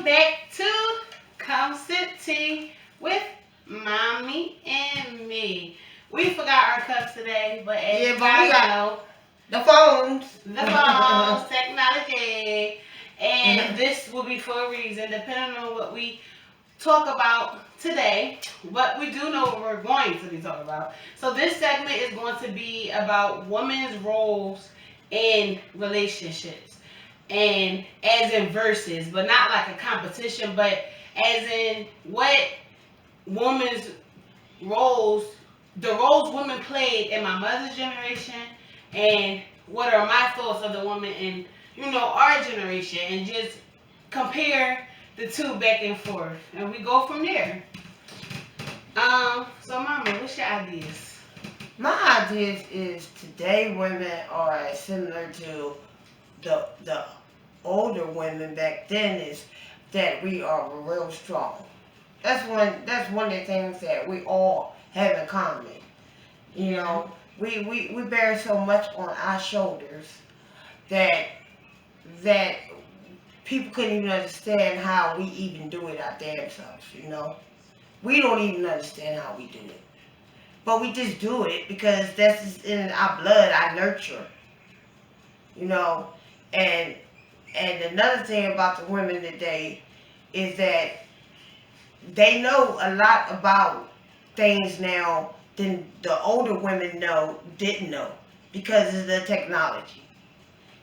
Welcome back to Come Sip Tea with Mommy and Me. We forgot our cups today, but as you guys know, the phones, technology, and this will be for a reason, depending on what we talk about today. But we do know what we're going to be talking about. So this segment is going to be about women's roles in relationships, and as in verses, but not like a competition, but as in what women's roles, the roles women played in my mother's generation, and what are my thoughts of the woman in our generation, and just compare the two back and forth, and we go from there. So Mama, what's your ideas? my ideas is today women are similar to the older women back then, is that we are real strong. That's one of the things that we all have in common. You know, we bear so much on our shoulders that that people couldn't even understand how we even do it our damn selves, We don't even understand how we do it. But we just do it because that's just in our blood, our nurture, you know. And and another thing about the women today is that they know a lot about things now than the older women didn't know because of the technology.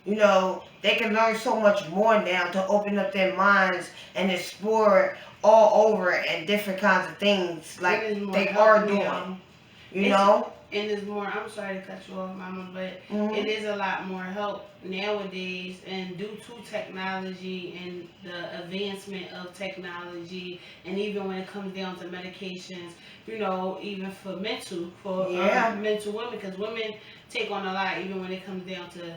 They can learn so much more now to open up their minds and explore all over and different kinds of things like they are doing. You know? And there's more, I'm sorry to cut you off, Mama, but Mhm. it is a lot more help nowadays, and due to technology and the advancement of technology, and even when it comes down to medications, even for mental women, because women take on a lot, even when it comes down to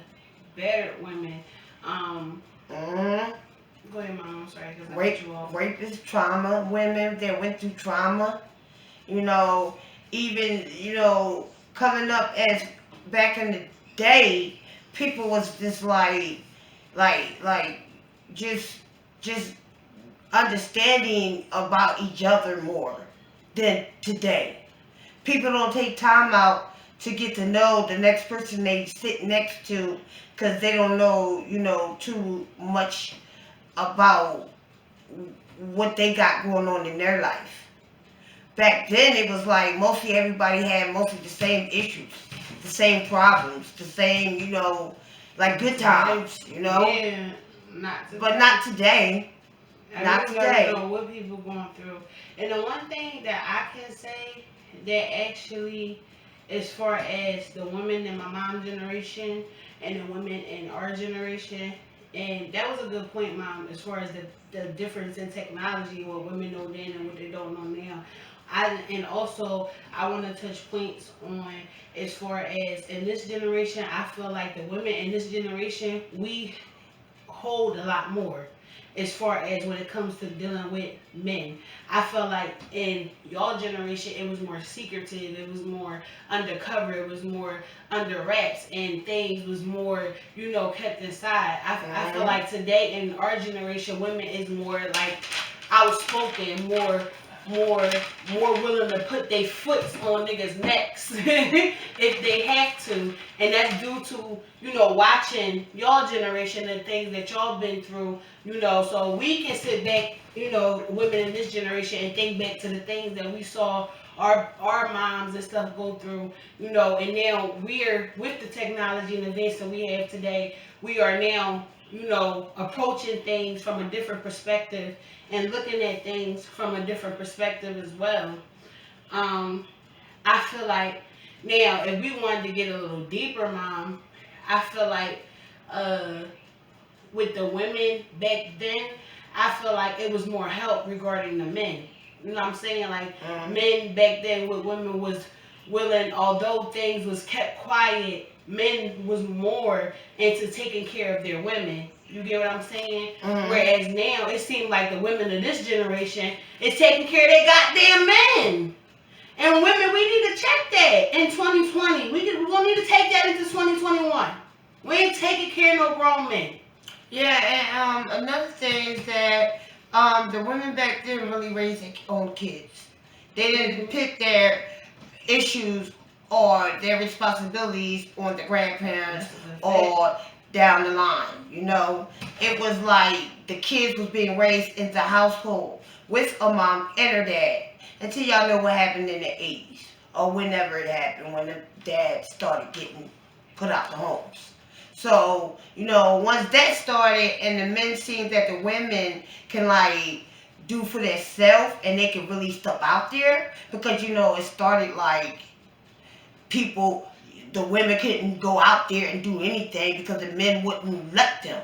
battered women. Mhm. Go ahead, Mama, I'm sorry, because I cut you off. Rape is trauma. Women that went through trauma, you know, even, coming up as back in the day, people was just like, just, just understanding about each other more than today. People don't take time out to get to know the next person they sit next to because they don't know, too much about what they got going on in their life. Back then, it was like mostly everybody had mostly the same issues, the same problems, the same, like good times, Yeah, not today. But not today. Not today. Know what people going through. And the one thing that I can say that actually, as far as the women in my mom's generation and the women in our generation, and that was a good point, Mom, as far as the difference in technology, what women know then and what they don't know now. And also I want to touch points on, as far as in this generation, I feel like the women in this generation, we hold a lot more as far as when it comes to dealing with men. I feel like in y'all generation it was more secretive, it was more undercover, it was more under wraps, and things was more, kept inside. I feel like today in our generation, women is more like outspoken, more more willing to put their foot on niggas' necks if they have to, and that's due to watching y'all generation and things that y'all been through. So we can sit back, women in this generation, and think back to the things that we saw our moms and stuff go through, and now we're with the technology and events that we have today. We are now, approaching things from a different perspective and looking at things from a different perspective as well. I feel like now, if we wanted to get a little deeper, Mom, I feel like uh, with the women back then, I feel like it was more help regarding the men. You know what I'm saying? Like, men back then with women was willing, although things was kept quiet, men was more into taking care of their women. You get what I'm saying? Whereas now, it seems like the women of this generation is taking care of their goddamn men. And women, we need to check that in 2020. We're going to need to take that into 2021. We ain't taking care of no grown men. Yeah, and another thing is that The women back then really raised their own kids. They didn't pick their issues or their responsibilities on the grandparents or down the line. You know, it was like the kids was being raised in the household with a mom and her dad. Until y'all know what happened in the 80s or whenever it happened when the dad started getting put out the homes. So, you know, once that started and the men seen that the women can like do for themselves and they can really step out there, because you know it started like people, the women couldn't go out there and do anything because the men wouldn't let them.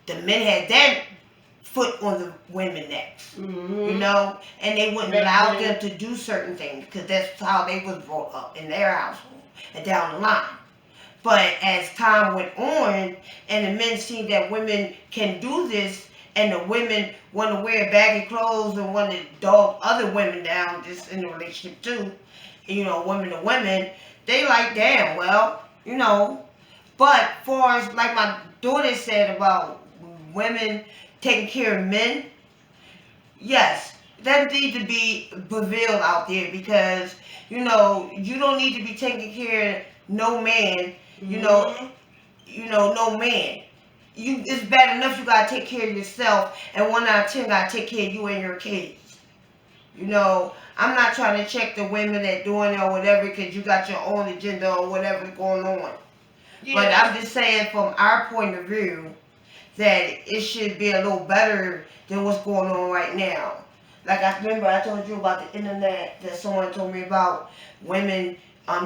The men had their foot on the women's necks, you know, and they wouldn't allow them to do certain things because that's how they was brought up in their household and down the line. But as time went on and the men seen that women can do this and the women want to wear baggy clothes and want to dog other women down just in the relationship too, you know, women to women, they like, damn, well, you know. But far as like my daughter said about women taking care of men, yes, that needs to be revealed out there because, you know, you don't need to be taking care of no man, you know, no man. It's bad enough you gotta take care of yourself, and 1 out of 10 gotta take care of you and your kids. You know, I'm not trying to check the women that doing it or whatever because you got your own agenda or whatever going on. Yeah. But I'm just saying from our point of view that it should be a little better than what's going on right now. Like I remember I told you about the internet that someone told me about women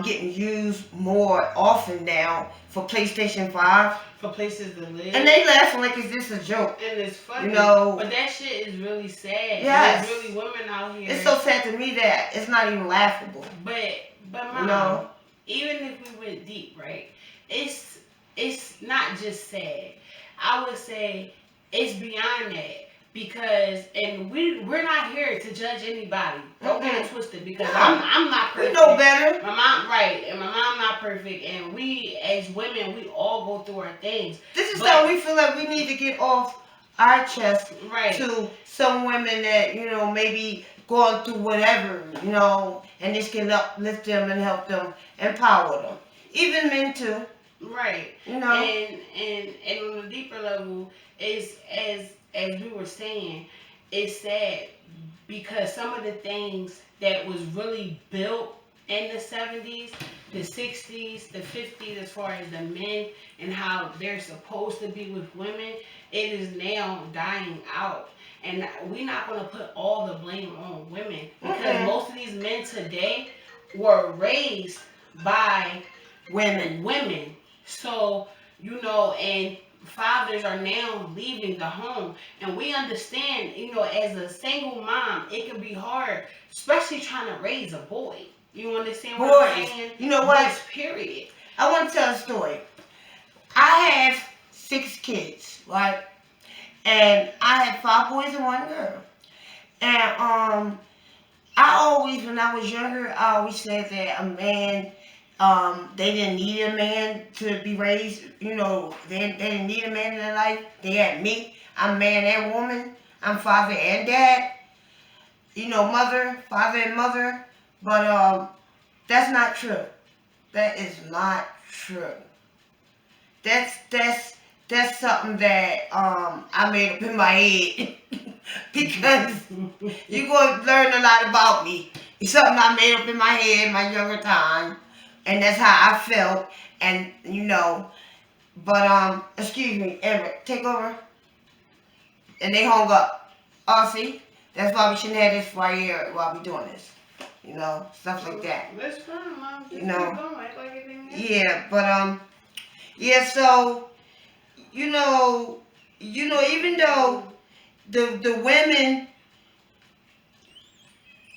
getting used more often now for PlayStation 5. For places to live. And they laughing like it's just a joke. And it's funny. You know. But that shit is really sad. Yes. There's really women out here. It's so sad to me that it's not even laughable. But Mom, you know? Even if we went deep, right? It's not just sad. I would say it's beyond that. Because we're not here to judge anybody. Don't get it twisted. Because I'm not perfect. We know better. My mom, right? And my mom not perfect. And we as women, we all go through our things. This is how we feel like we need to get off our chest, right? To some women that you know maybe going through whatever, you know, and this can uplift them and help them, empower them. Even men too. Right. You know. And on a deeper level is as we were saying, it's sad because some of the things that was really built in the 70's, the 60's, the 50's as far as the men and how they're supposed to be with women, it is now dying out. And we're not going to put all the blame on women because most of these men today were raised by women. So, you know, and fathers are now leaving the home, and we understand, you know, as a single mom, it can be hard, especially trying to raise a boy. You understand what I'm saying? You know what? Boys, period. I want to tell a story. I have 6 kids, right? And I had 5 boys and 1 girl. And I always, when I was younger, I always said that a man, they didn't need a man to be raised, you know, they didn't need a man in their life. They had me. I'm man and woman. I'm father and dad. You know, father and mother. But that's not true. That is not true. That's something that I made up in my head. Because you're going to learn a lot about me. It's something I made up in my head in my younger time. And that's how I felt, and you know, but excuse me, Eric, take over. And they hung up. Oh, see, that's why we shouldn't have this right here while we doing this, you know, stuff like that. That's fine, Mom. Just you know, act like it yeah, but yeah. So, you know, even though the women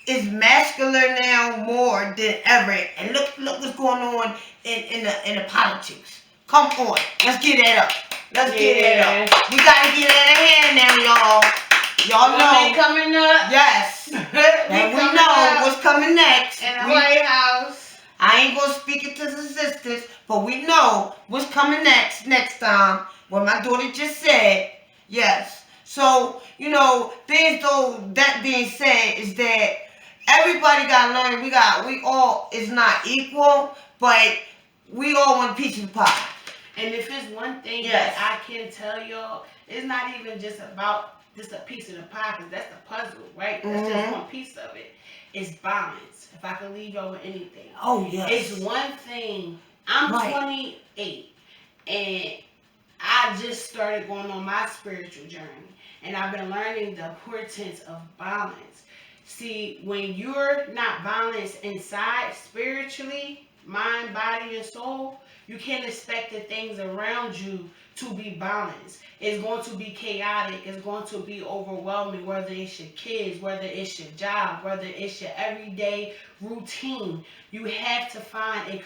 is masculine now more than ever, and look what's going on in the politics. Come on, let's get that up. Let's get that up. We gotta get that hand now, y'all. Y'all know coming up. Yes, and we know what's coming next in the White House. I ain't gonna speak it to the sisters, but we know what's coming next time. What my daughter just said. Yes. So, that being said, is that everybody gotta learn. We all is not equal, but we all want a piece of the pie. And if it's one thing Yes. that I can tell y'all, it's not even just about just a piece of the pie, because that's the puzzle, right? That's just one piece of it. It's balance. If I could leave y'all with anything. Oh, yes. It's one thing. I'm 28, and I just started going on my spiritual journey, and I've been learning the importance of balance. See, when you're not balanced inside spiritually, mind, body, and soul, you can't expect the things around you to be balanced. It's going to be chaotic. It's going to be overwhelming, whether it's your kids, whether it's your job, whether it's your everyday routine. You have to find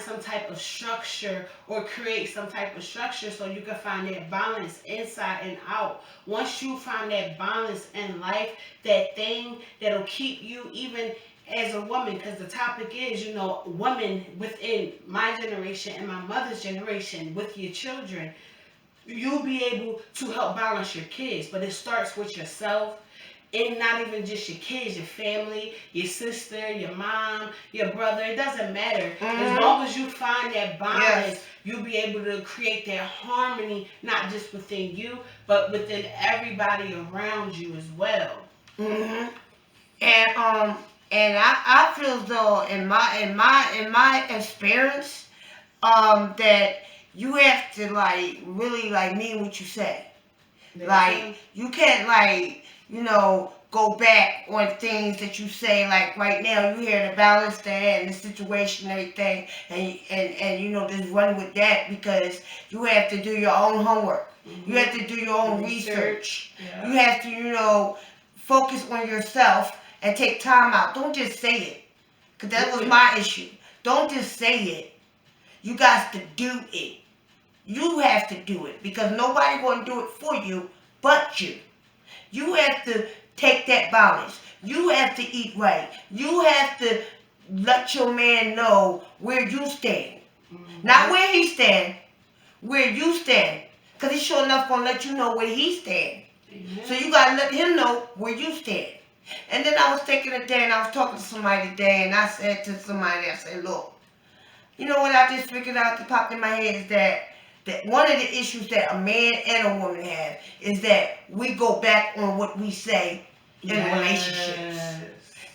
some type of structure, or create some type of structure, so you can find that balance inside and out. Once you find that balance in life, that thing that'll keep you, even as a woman, because the topic is, women within my generation and my mother's generation, with your children, you'll be able to help balance your kids. But it starts with yourself. And not even just your kids, your family, your sister, your mom, your brother. It doesn't matter. As long as you find that balance, you'll be able to create that harmony, not just within you, but within everybody around you as well. And I feel as though in my experience, that you have to really mean what you say. You can't go back on things that you say. Like right now, you hear the balance there and the situation and everything, and just run with that, because you have to do your own homework. You have to do your own research. Yeah. You have to focus on yourself and take time out. Don't just say it, because that was my issue. Don't just say it. You got to do it. You have to do it, because nobody going to do it for you but you. You have to take that balance. You have to eat right. You have to let your man know where you stand. Not where he stand, where you stand. Because he's sure enough going to let you know where he stand. So you got to let him know where you stand. And then I was thinking today, and I was talking to somebody today, and I said to somebody, I said, look, you know what I just figured out that popped in my head is that one of the issues that a man and a woman have is that we go back on what we say in relationships.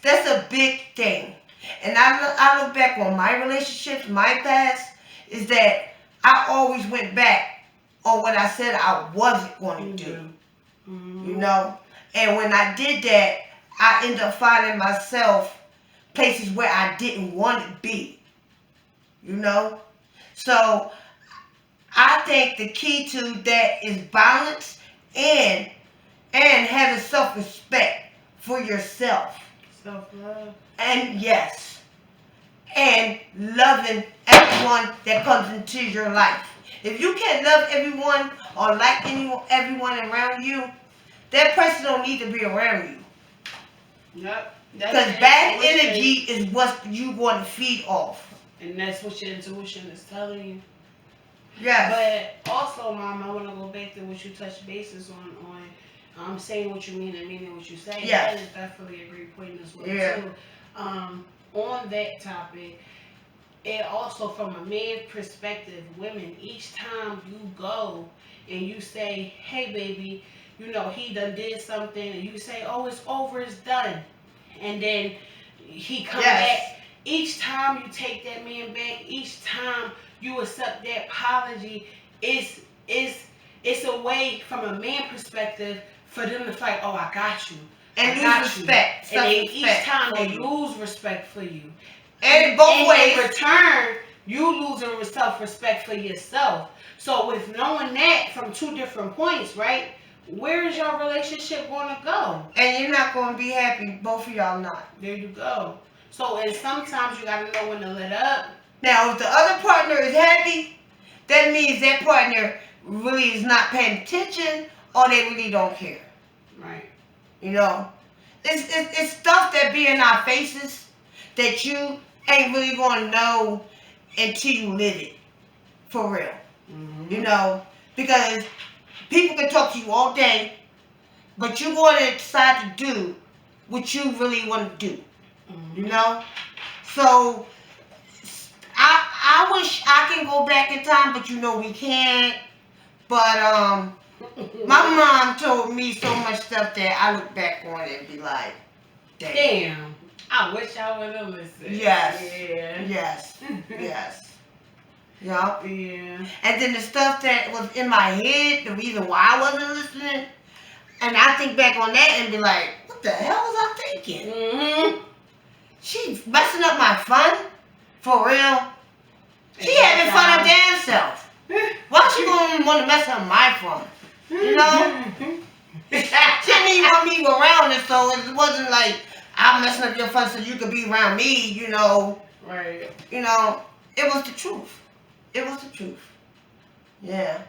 That's a big thing. And I look back on my relationships, my past, is that I always went back on what I said I wasn't going to do. And when I did that, I ended up finding myself places where I didn't want to be. So I think the key to that is balance and having self-respect for yourself. Self-love. And yes. And loving everyone that comes into your life. If you can't love everyone or like everyone around you, that person don't need to be around you. Yep. Because bad energy is what you want to feed off. And that's what your intuition is telling you. Yes. But also, Mom, I want to go back to what you touched bases on saying what you mean and meaning what you say. Yes. That is definitely a great point as well, Yeah. too. On that topic, and also from a man's perspective, women, each time you go and you say, hey, baby, he done did something, and you say, oh, it's over, it's done. And then he come back. Each time you take that man back, each time you accept that apology, it's a way from a man perspective for them to fight, oh, I got you. And lose respect. And each time they lose respect for you. And both ways. In return, you losing self-respect for yourself. So with knowing that from two different points, right? Where is your relationship going to go? And you're not going to be happy. Both of y'all not. There you go. So, and sometimes you got to know when to let up. Now, if the other partner is happy, that means that partner really is not paying attention, or they really don't care. Right. It's stuff that be in our faces that you ain't really going to know until you live it. For real. Because People can talk to you all day, but you're going to decide to do what you really want to do. You know? So, I wish I can go back in time, but you know we can't. But, my mom told me so much stuff that I look back on it and be like, damn. I wish I would have listened. Yes. Yeah. Yes. Yes. Yup. Yeah. And then the stuff that was in my head, the reason why I wasn't listening, and I think back on that and be like, what the hell was I thinking? Mm-hmm. She's messing up my fun? For real? She having fun her damn self. Why she gonna want to mess up my fun? You know? She didn't even want me around it, so it wasn't like, I'm messing up your fun so you could be around me, you know. Right. You know, it was the truth. It was the truth. Yeah.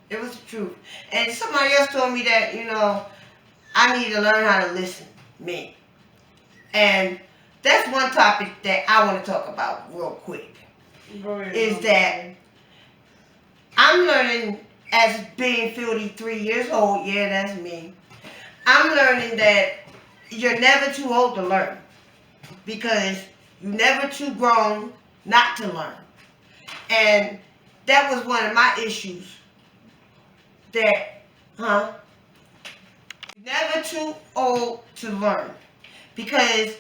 It was the truth. And somebody else told me that, you know, I need to learn how to listen. Me. And that's one topic that I want to talk about real quick. Is that I'm learning as being 53 years old, yeah, that's me. I'm learning that you're never too old to learn. Because you're never too grown not to learn. And that was one of my issues. That, never too old to learn. Because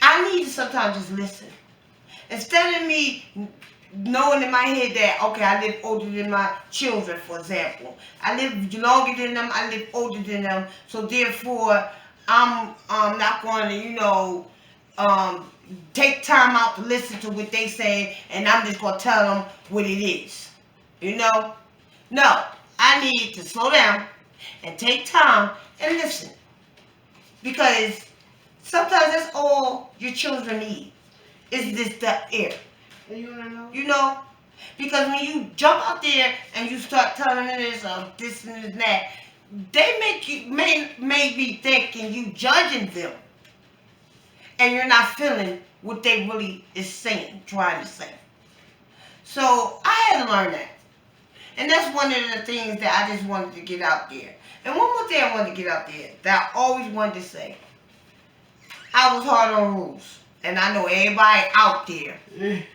I need to sometimes just listen. Instead of me knowing in my head that, okay, I live older than my children, for example. I live longer than them, I live older than them, so therefore, I'm not going to, you know, take time out to listen to what they say, and I'm just going to tell them what it is. You know? No, I need to slow down and take time and listen. Because sometimes that's all your children need. Is this the air? You know? Because when you jump out there and you start telling them this and that, they make me thinking you judging them. And you're not feeling what they really is saying, trying to say. So I had to learn that. And that's one of the things that I just wanted to get out there. And one more thing I wanted to get out there that I always wanted to say. I was hard on rules. And I know everybody out there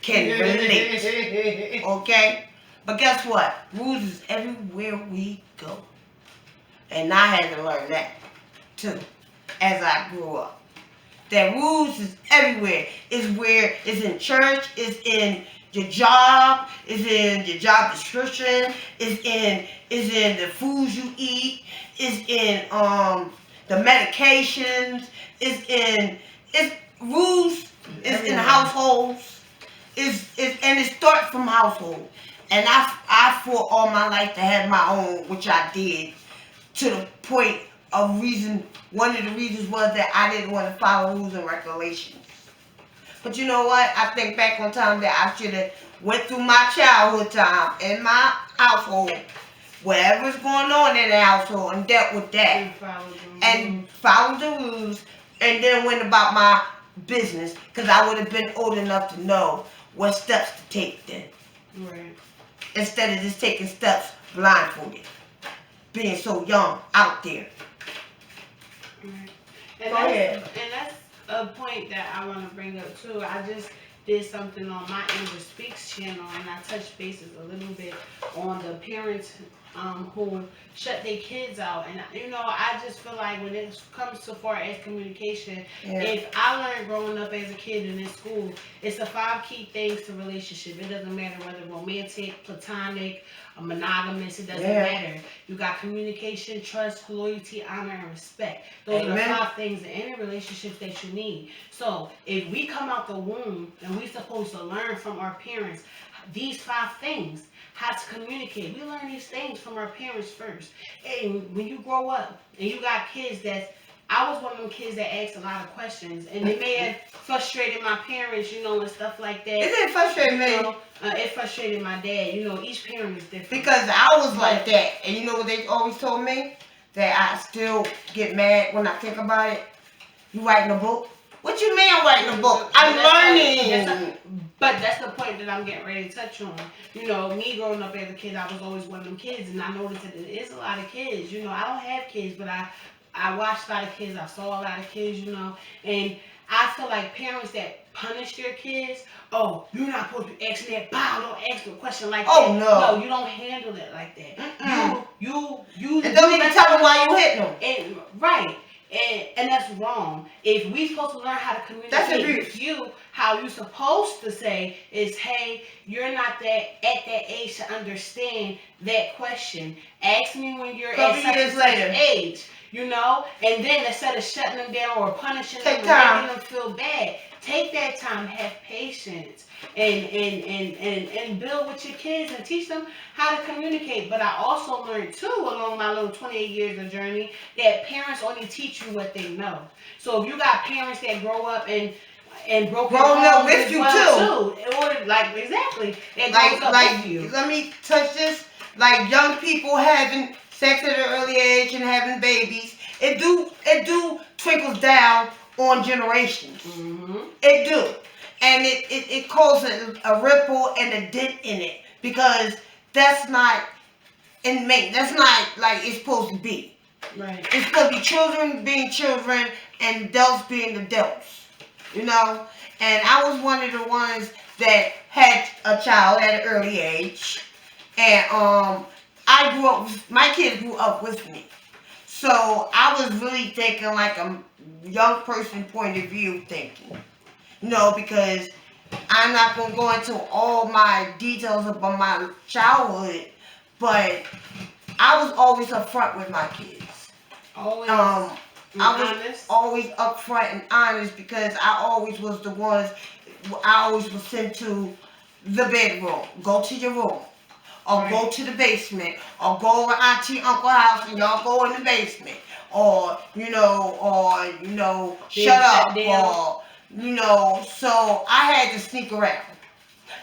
can relate. Okay? But guess what? Rules is everywhere we go. And I had to learn that too as I grew up. That rules is everywhere. It's where it's in church, it's in your job, it's in your job description, it's in the foods you eat, it's in the medications, it's rules, it's in households, and it starts from household. And I fought all my life to have my own, which I did, to the point of one of the reasons was that I didn't want to follow rules and regulations. But you know what? I think back on time that I should have went through my childhood time in my household, whatever's going on in the household, and dealt with that. And followed the rules, and then went about my business, because I would have been old enough to know what steps to take then. Right. Instead of just taking steps blindfolded. Being so young out there. Right. And that's a point that I want to bring up too. I just did something on my English Speaks channel, and I touched bases a little bit on the parents who shut their kids out. And you know, I just feel like when it comes so far as communication, if I learned growing up as a kid and in school, it's the 5 key things to relationship. It doesn't matter whether romantic, platonic, monogamous, it doesn't matter. You got communication, trust, loyalty, honor, and respect. Those are the 5 things in any relationship that you need. So if we come out the womb and we're supposed to learn from our parents these 5 things, how to communicate. We learn these things from our parents first. And when you grow up and you got kids I was one of them kids that asked a lot of questions, and it may have frustrated my parents, you know, and stuff like that. It didn't frustrate me. It frustrated my dad. You know, each parent is different. Because I was like that. And you know what they always told me? That I still get mad when I think about it. You writing a book? What you mean I'm writing a book? I'm learning. But that's the point that I'm getting ready to touch on. You know, me growing up as a kid, I was always one of them kids, and I noticed that there is a lot of kids. You know, I don't have kids, but I watched a lot of kids. I saw a lot of kids. You know, and I feel like parents that punish their kids. Oh, you're not supposed to be asking that. Bow, don't ask a question like that. Oh no. No, you don't handle it like that. You. And don't even tell them why you hitting them. And right. And that's wrong. If we supposed to learn how to communicate with you, how you supposed to say is, hey, you're not at that age to understand that question. Ask me when you're at such an age, you know. And then instead of shutting them down or punishing them or making them feel bad, take that time, have patience, and build with your kids and teach them how to communicate. But I also learned too, along my little 28 years of journey, that parents only teach you what they know. So if you got parents that grow up and broken up with you too. Or like exactly, like with you. Let me touch this. Like young people having sex at an early age and having babies, it do trickles down on generations. Mm-hmm. It do. And it causes a ripple and a dent in it because that's not inmate. That's not like it's supposed to be. Right. It's supposed to be children being children and adults being adults. You know? And I was one of the ones that had a child at an early age. And I grew up, my kids grew up with me. So I was really thinking like a young person point of view thinking. No, because I'm not going to go into all my details about my childhood, but I was always upfront with my kids. Always I was honest. Always upfront and honest because I always was the ones, I always was sent to the bedroom, go to your room, or go to the basement, or go over auntie, uncle house and y'all go in the basement, or, shut up, or... You know, so I had to sneak around.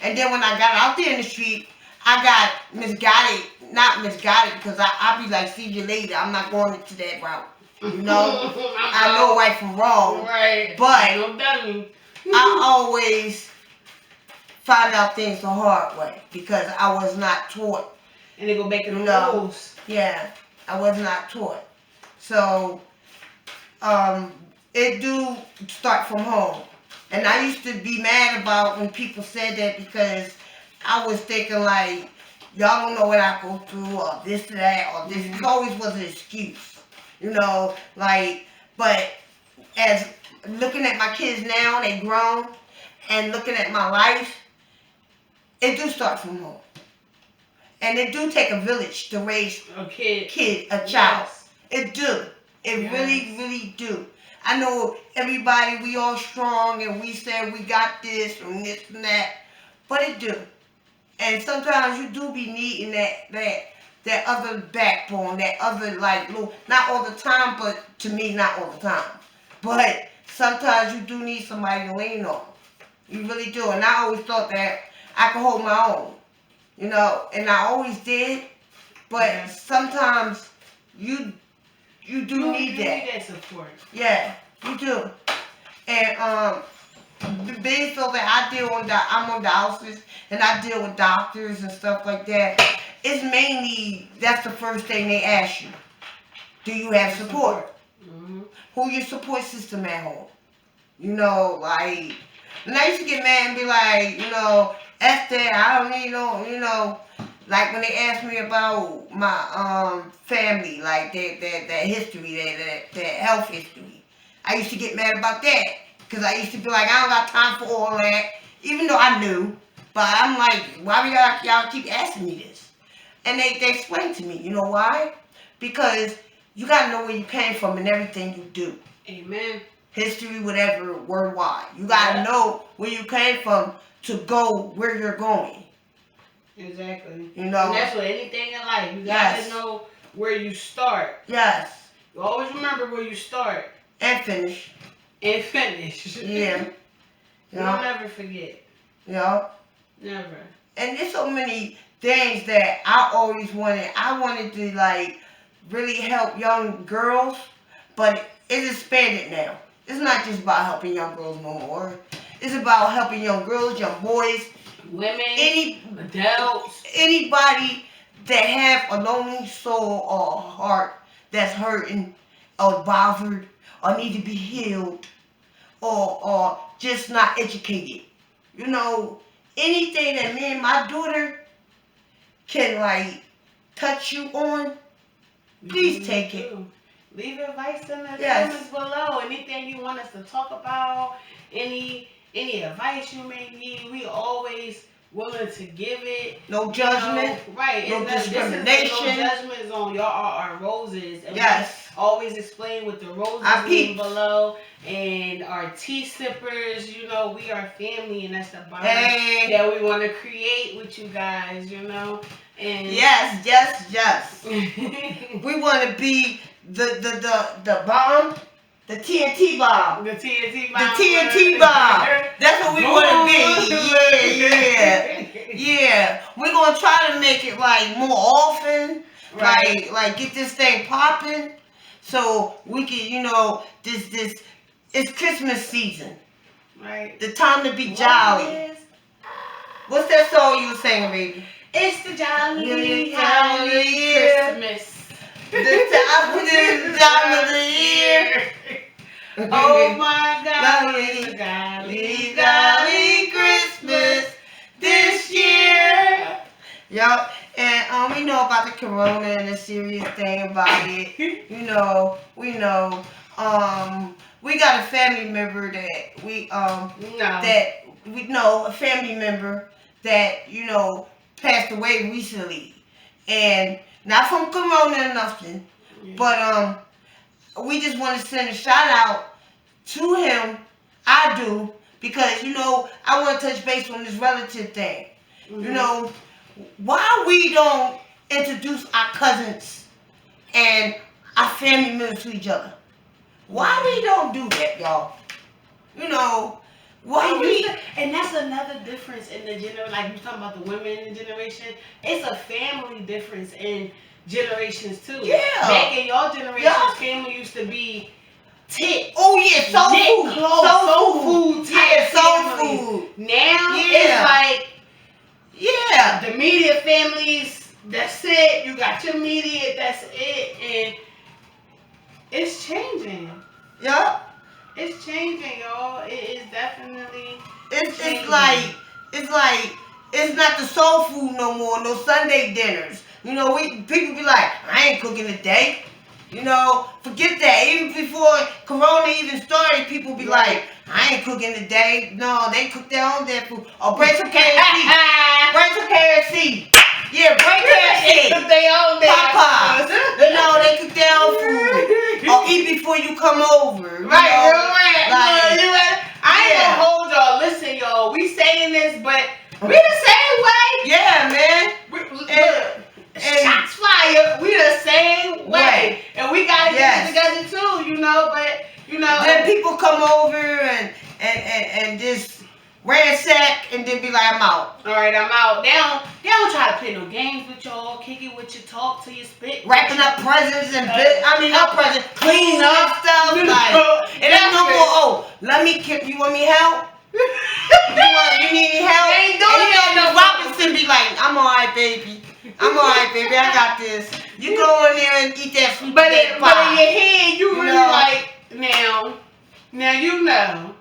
And then when I got out there in the street, I got misguided. Not misguided because I be like, see you later. I'm not going into that route. You know? I know right from wrong. Right. But I always find out things the hard way because I was not taught. And they go back to the rules. Yeah, I was not taught. So, it do start from home. And I used to be mad about when people said that because I was thinking like, y'all don't know what I go through or this or that or this. It always was an excuse. You know, like, but as looking at my kids now, they grown, and looking at my life, it do start from home. And it do take a village to raise a child. Yes. It do. It really, really do. I know everybody, we all strong and we say we got this and this and that, but it do. And sometimes you do be needing that other backbone, that other like little, not all the time, but to me not all the time. But sometimes you do need somebody to lean on. You really do. And I always thought that I could hold my own, you know, and I always did. But sometimes you do need that support. Yeah, you do. And based on that, I'm on dialysis and I deal with doctors and stuff like that. It's mainly that's the first thing they ask you. Do you have support? Mm-hmm. Who your support system at home? You know, like, and I used to get mad and be like, you know, F that, I don't need no, you know. Like when they asked me about my family, like that history, that health history, I used to get mad about that because I used to be like, I don't got time for all that, even though I knew. But I'm like, why y'all keep asking me this? And they explained to me, you know why? Because you gotta know where you came from and everything you do. Amen. History, whatever, worldwide. You gotta know where you came from to go where you're going. Exactly. You know, and that's with anything in life. You gotta know where you start. Yes. You always remember where you start. And finish. And finish. Yeah. You'll never forget. Yeah. Never. And there's so many things that I always wanted. I wanted to like really help young girls, but it's expanded now. It's not just about helping young girls no more. It's about helping young girls, young boys, women, adults, anybody that have a lonely soul or heart that's hurting or bothered or need to be healed or just not educated. You know, anything that me and my daughter can like touch you on, please take it. Leave advice in the comments below. Anything you want us to talk about, any advice you may need, we always willing to give it. No judgment. Right. No discrimination. No judgments on y'all are our roses. And yes. Always explain what the roses mean below. And our tea sippers, you know, we are family, and that's the bond that we want to create with you guys, you know. And yes. We want to be the bomb, the TNT bomb. The TNT bomb. The TNT bomb. That's what we want to be. Yeah. We're going to try to make it like more often. Right. Like get this thing popping. So we can, you know, this it's Christmas season. Right. The time to be jolly. What's that song you were singing, baby? It's the jolly Christmas. The time of the year. Oh my God, it's a jolly Christmas this year. Yup, and we know about the corona and the serious thing about it. You know, we know. We got a family member that a family member that, you know, passed away recently. And not from corona or nothing, but we just want to send a shout out to him. I do, because, you know, I want to touch base on this relative thing. Mm-hmm. You know, why we don't introduce our cousins and our family members to each other? Why we don't do that, y'all? You know, and that's another difference in the generation. Like you talking about the women in the generation, it's a family difference in generations too. Yeah. Back in your generation, family used to be tit. Oh yeah, soul food. Soul food. Now it's like the immediate families. That's it. You got your immediate. That's it, and it's changing. Yeah. It's changing, y'all. It is definitely. It's like it's not the soul food no more. No Sunday dinners. You know, people be like, I ain't cooking today. You know, forget that. Even before Corona even started, people be like, I ain't cooking today. No, they cook their own damn food. Or break some KFC. Break some KFC. Yeah, break KFC. They cook their own damn food. No, they cook their own food. Or eat before you come over. Right. I ain't gonna hold y'all. Listen, y'all. We saying this, but we the same way. Yeah, man. Shots fired. We the same way, and we gotta get it together too, you know. But you know, then people come over and just ransack, and then be like, I'm out. All right, I'm out. They don't try to play no games with y'all. Kick it with your talk till you spit. Wrapping up presents and not presents, cleaning up stuff. Like, it ain't no more. Oh, you want me help? You need any help? They ain't doing that. Robinson be like, I'm alright, baby. I got this. You go in there and eat that sweet potato pie. But in your head, you really like, now you know.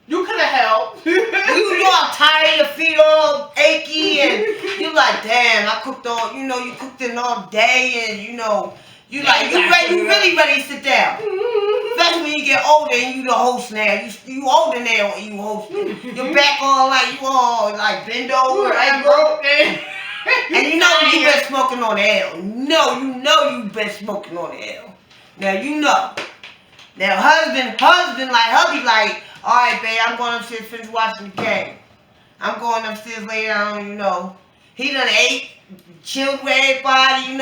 You could have helped. You all tired, your feet all achy, and you like, damn, I cooked all, you cooked it all day, and you really ready to sit down. Especially when you get older and you the host now. You older now and you hosting. Your back all like, you all like bend over, like broken. And you been smoking on the L. No, you been smoking on the L. Now you know. Now husband like hubby like, all right, babe, I'm going upstairs finish watching the game. I'm going upstairs lay down, He done ate, chilled with everybody,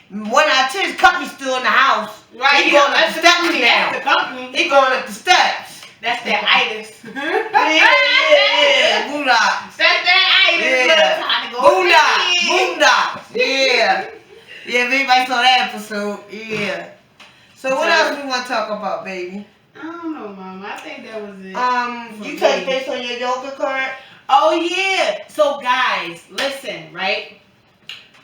One out of 10 company still in the house. Right, he going up the steps now. That's the company. He going up the steps. That's that itis. Yeah. Boondocks. That's that itis. Yeah. Boondocks. Yeah. Yeah, if anybody saw that episode, yeah. So what else we want to talk about, baby? I don't know, Mama. I think that was it. You touch base on your yoga card? Oh, yeah. So, guys, listen, right?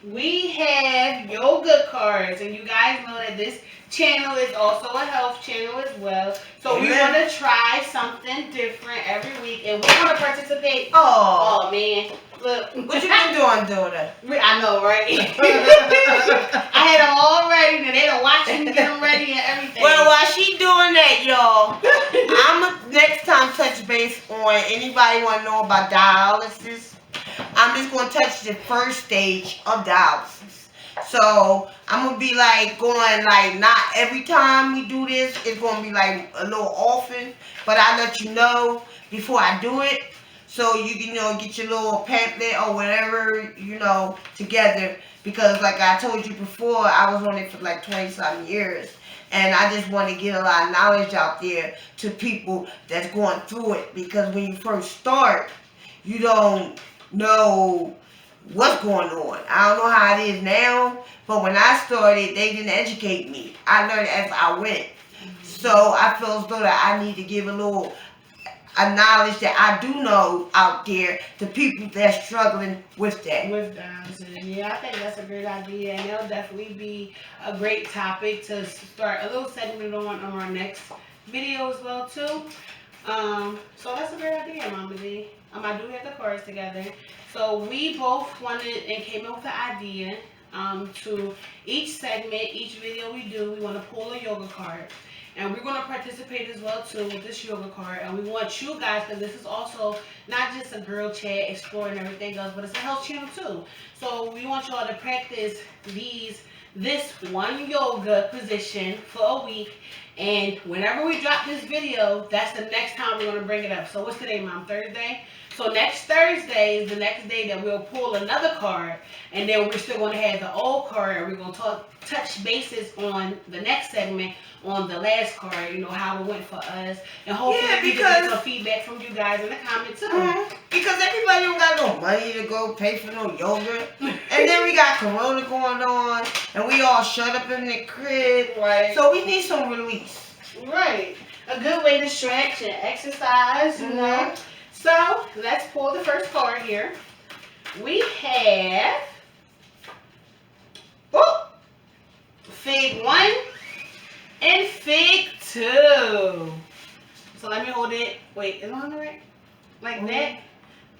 We have yoga cards, and you guys know that this channel is also a health channel as well. So we want to try something different every week, and we want to participate. Oh, man, look. What you been doing, daughter? I know, right? I had them all ready, and they done watching me get them ready and everything. Well, while she doing that, y'all, I'ma next time touch base on anybody want to know about dialysis. I'm just gonna touch the first stage of dialysis. So I'm gonna be like going like not every time we do this. It's gonna be like a little often, but I let you know before I do it, so you can get your little pamphlet or whatever together. Because like I told you before, I was on it for like 20-something years. And I just want to get a lot of knowledge out there to people that's going through it. Because when you first start, you don't know what's going on. I don't know how it is now, but when I started, they didn't educate me. I learned as I went. So I feel as though that I need to give a knowledge that I do know out there to people that's struggling with that. With dialysis. Yeah, I think that's a great idea, and it'll definitely be a great topic to start a little segment on our next video as well too. So that's a great idea, Mama D. I do have the cards together. So we both wanted and came up with the idea to each segment, each video we do, we want to pull a yoga card. And we're going to participate as well too with this yoga card. And we want you guys, because this is also not just a girl chat exploring everything else, but it's a health channel too. So we want y'all to practice this one yoga position for a week. And whenever we drop this video, that's the next time we're going to bring it up. So what's today, Mom? Thursday? So next Thursday is the next day that we'll pull another card. And then we're still going to have the old card. And we're going to touch bases on the next segment on the last card, how it went for us. And hopefully we can get some feedback from you guys in the comments too. Because everybody don't got no money to go pay for no yoga. And then we got Corona going on. And we all shut up in the crib. Right. So we need some release. Right. A good way to stretch and exercise, you know. So let's pull the first card here. We have Fig 1 and Fig 2. So let me hold it. Wait, is it on the right? Like that?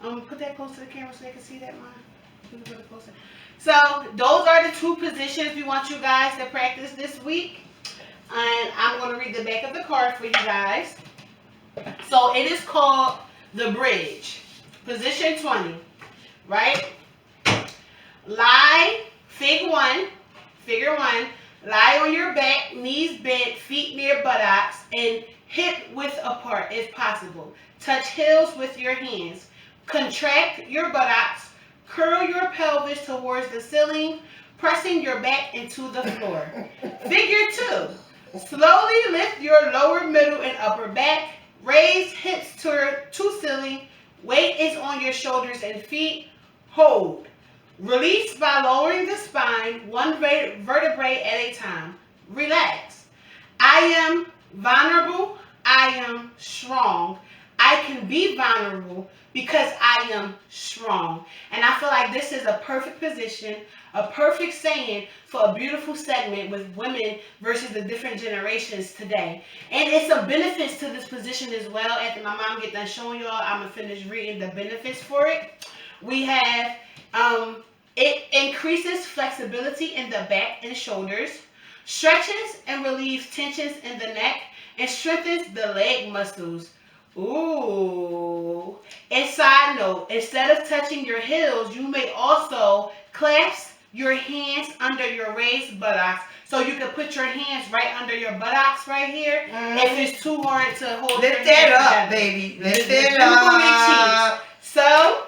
Put that close to the camera so they can see that, Mom. Put it closer. So those are the two positions we want you guys to practice this week. And I'm going to read the back of the card for you guys. So it is called the bridge. Position 20. Right? Lie, figure 1, lie on your back, knees bent, feet near buttocks, and hip width apart if possible. Touch heels with your hands. Contract your buttocks. Curl your pelvis towards the ceiling, pressing your back into the floor. Figure 2. Slowly lift your lower, middle, and upper back. Raise hips to ceiling. Weight is on your shoulders and feet. Hold. Release by lowering the spine, one vertebrae at a time. Relax. I am vulnerable. I am strong. I can be vulnerable because I am strong. And I feel like this is a perfect position, a perfect saying for a beautiful segment with women versus the different generations today. And it's some benefits to this position as well. After my mom get done showing y'all, I'm going to finish reading the benefits for it. We have, it increases flexibility in the back and shoulders, stretches and relieves tensions in the neck, and strengthens the leg muscles. Ooh. And side note, instead of touching your heels, you may also clasp your hands under your raised buttocks. So you can put your hands right under your buttocks right here. If it's too hard to hold your hands together. Lift that up, baby. Lift it up. So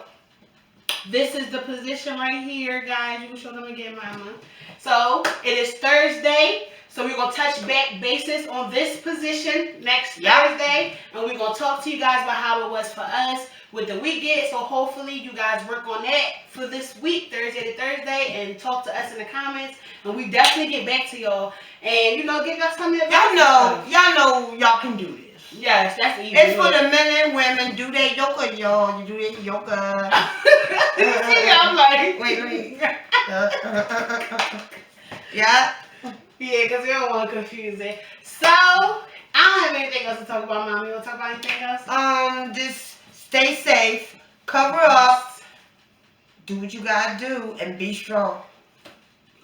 this is the position right here, guys. You can show them again, Mama. So it is Thursday. So we're going to touch back bases on this position next Thursday. And and we're going to talk to you guys about how it was for us with the weekend. So hopefully you guys work on that for this week, Thursday to Thursday, and talk to us in the comments. And we definitely get back to y'all. And, you know, give y'all some advice. Y'all know y'all can do this. Yes, that's easy. It's for the men and women. Do their yoga, y'all. You do their yoga. I'm like... Wait. Yeah. Yeah, because we don't want to confuse it. So, I don't have anything else to talk about, Mom. You want to talk about anything else? Just stay safe. Cover up. Do what you gotta do and be strong.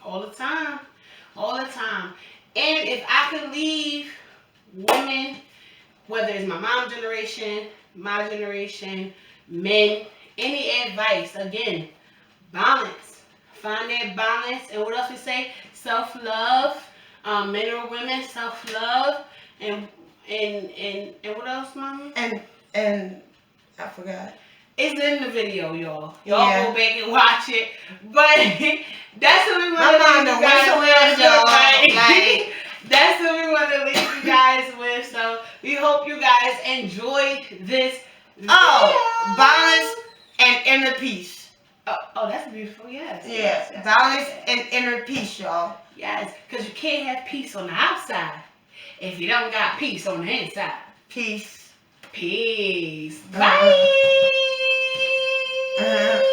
All the time. All the time. And if I could leave women, whether it's my mom's generation, my generation, men, any advice, again, balance. Find that balance. And what else we say? Self-love. Men or women, self-love. And what else, Mama? And I forgot. It's in the video, y'all. Y'all Yeah. go back and watch it. But that's what we want to leave you guys with. Like, that's what we want to leave you guys with. So we hope you guys enjoyed this video. Balance and inner peace. Oh, that's beautiful. Yes. Yeah, Yes. balance and inner peace, y'all. Yes, because you can't have peace on the outside if you don't got peace on the inside. Peace. Peace. Uh-huh. Bye.